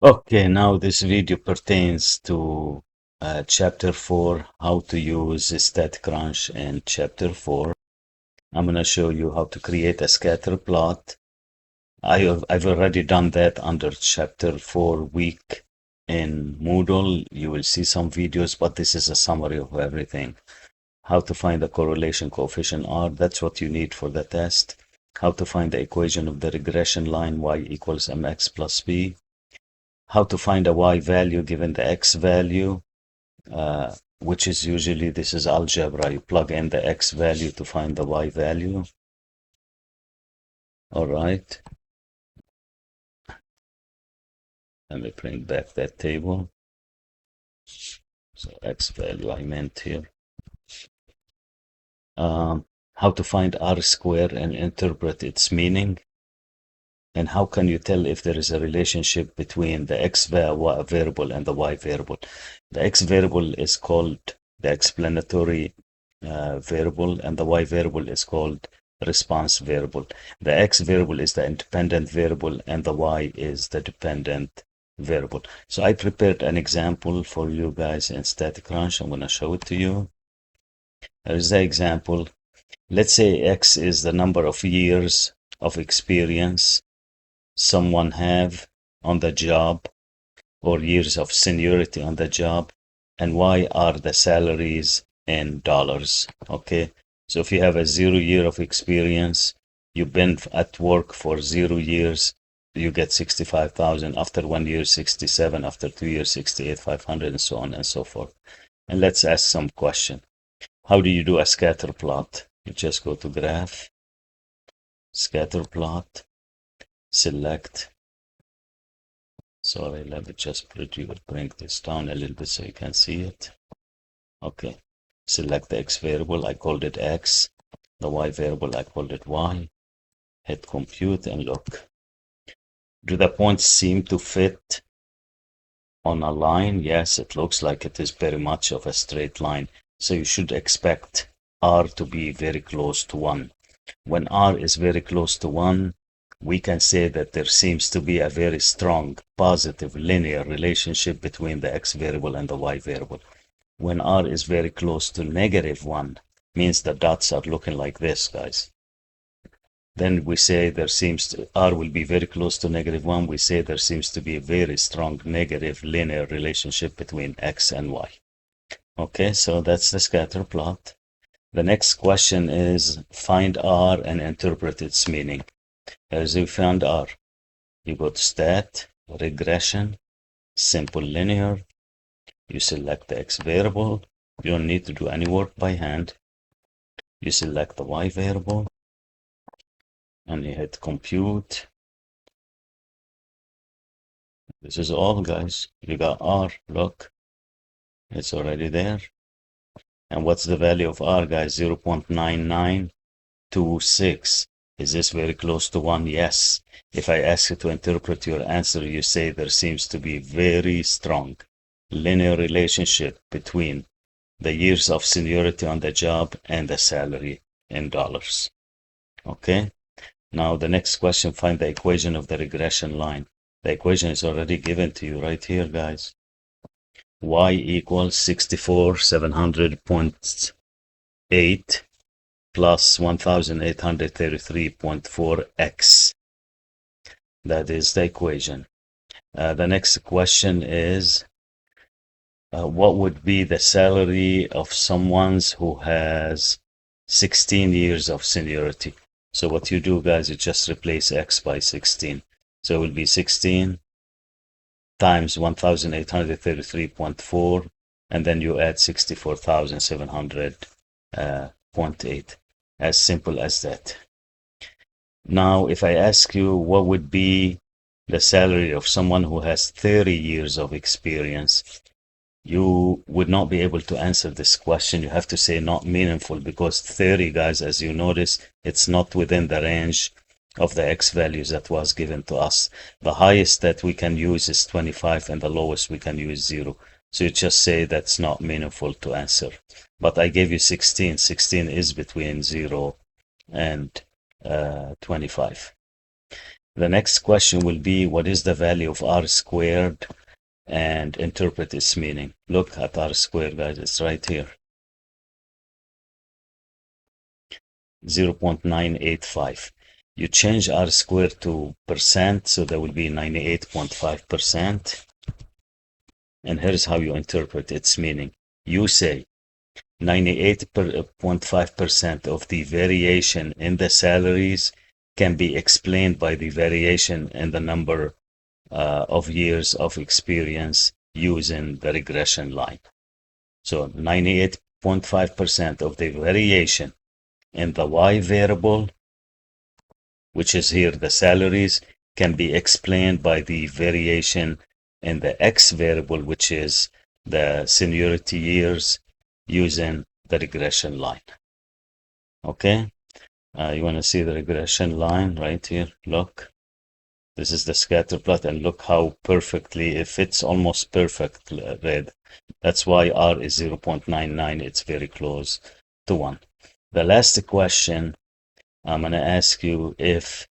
Okay, now this video pertains to chapter 4, how to use Statcrunch. In chapter 4, I'm going to show you how to create a scatter plot. I've already done that under chapter 4 week in Moodle. You will see some videos, but this is a summary of everything. How to find the correlation coefficient R, that's what you need for the test. How to find the equation of the regression line y equals mx plus b. How to find a y value given the x value, which is usually, this is algebra. You plug in the x value to find the y value. All right. Let me bring back that table. So x value I meant here. How to find r squared and interpret its meaning. And how can you tell if there is a relationship between the x variable and the y variable? The x variable is called the explanatory variable, and the y variable is called response variable. The x variable is the independent variable, and the y is the dependent variable. So I prepared an example for you guys in Statcrunch. I'm going to show it to you. Here's the example. Let's say x is the number of years of experience someone have on the job, or years of seniority on the job, and y are the salaries in dollars. Okay, so if you have a 0 year of experience, you've been at work for 0 years, you get 65,000. After 1 year, 67. After 2 years, 68,500, and so on and so forth. And let's ask some question. How do you do a scatter plot? You just go to graph, scatter plot, select. Sorry, let me just bring this down a little bit so you can see it. Okay, select the x variable, I called it x. The y variable, I called it y. Hit compute and look. Do the points seem to fit on a line? Yes, it looks like it is very much of a straight line. So you should expect r to be very close to 1. When r is very close to 1, we can say that there seems to be a very strong positive linear relationship between the x variable and the y variable. When r is very close to -1, means the dots are looking like this, guys. Then we say there seems to, r will be very close to -1. We say there seems to be a very strong negative linear relationship between x and y. Okay, so that's the scatter plot. The next question is find r and interpret its meaning. As you found R, you go to Stat, Regression, Simple Linear. You select the X variable. You don't need to do any work by hand. You select the Y variable, and you hit Compute. This is all, guys. You got R. Look, it's already there. And what's the value of R, guys? 0.9926. Is this very close to 1? Yes. If I ask you to interpret your answer, you say there seems to be very strong linear relationship between the years of seniority on the job and the salary in dollars. Okay. Now the next question, find the equation of the regression line. The equation is already given to you right here, guys. Y equals 64,700.8 plus 1,833.4x. That is the equation. The next question is, what would be the salary of someone who has 16 years of seniority? So what you do, guys, you just replace x by 16. So it will be 16 times 1,833.4, and then you add 64,700.8. As simple as that. Now, if I ask you what would be the salary of someone who has 30 years of experience, you would not be able to answer this question. You have to say not meaningful, because 30, guys, as you notice, it's not within the range of the x values that was given to us. The highest that we can use is 25, and the lowest we can use 0. So you just say that's not meaningful to answer. But I gave you 16. 16 is between 0 and 25. The next question will be, what is the value of r squared? And interpret its meaning. Look at r squared, guys. It's right here. 0.985. You change r squared to percent, so there will be 98.5%. And here's how you interpret its meaning. You say 98.5% of the variation in the salaries can be explained by the variation in the number of years of experience using the regression line. So 98.5% of the variation in the y variable, which is here the salaries, can be explained by the variation in the x variable, which is the seniority years, using the regression line. Okay, you want to see the regression line right here? Look, this is the scatter plot, and look how perfectly it fits, almost perfect red. That's why r is 0.99. It's very close to 1. The last question I'm going to ask you, if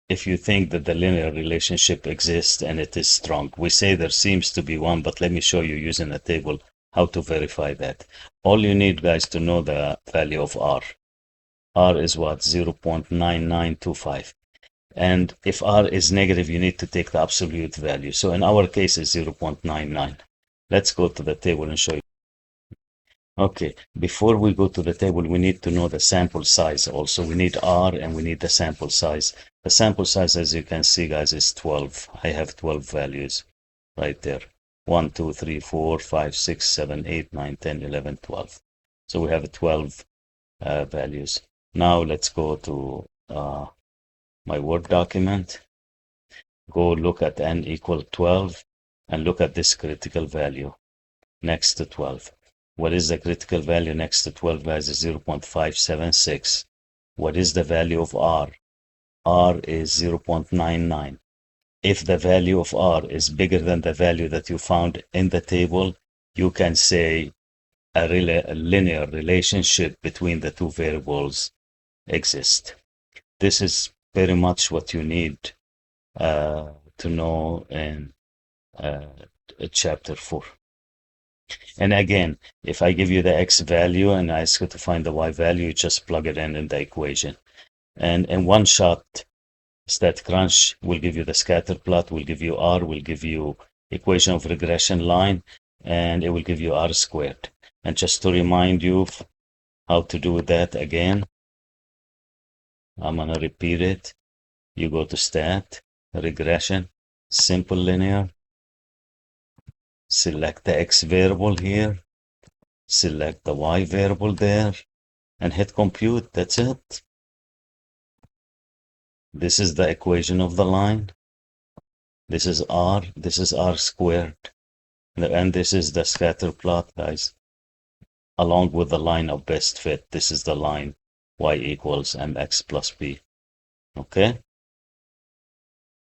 you think that the linear relationship exists and it is strong. We say there seems to be one, but let me show you using a table how to verify that. All you need, guys, to know the value of r. R is what? 0.9925. And if r is negative, you need to take the absolute value. So in our case, it's 0.99. Let's go to the table and show you. Okay, before we go to the table, we need to know the sample size also. We need R and we need the sample size. The sample size, as you can see, guys, is 12. I have 12 values right there. 1, 2, 3, 4, 5, 6, 7, 8, 9, 10, 11, 12. So we have 12 values. Now let's go to my Word document. Go look at n equal 12 and look at this critical value next to 12. What is the critical value next to 12, guys? Is 0.576. What is the value of R? R is 0.99. If the value of R is bigger than the value that you found in the table, you can say a linear relationship between the two variables exists. This is very much what you need to know in chapter 4. And again, if I give you the x value and I ask you to find the y value, you just plug it in the equation. And in one shot, Statcrunch will give you the scatter plot, will give you R, will give you equation of regression line, and it will give you R squared. And just to remind you how to do that again, I'm going to repeat it. You go to Stat, Regression, Simple Linear, select the x variable here, select the y variable there, and hit compute. That's it. This is the equation of the line. This is R squared. And this is the scatter plot, guys, along with the line of best fit. This is the line y equals mx plus b. Okay?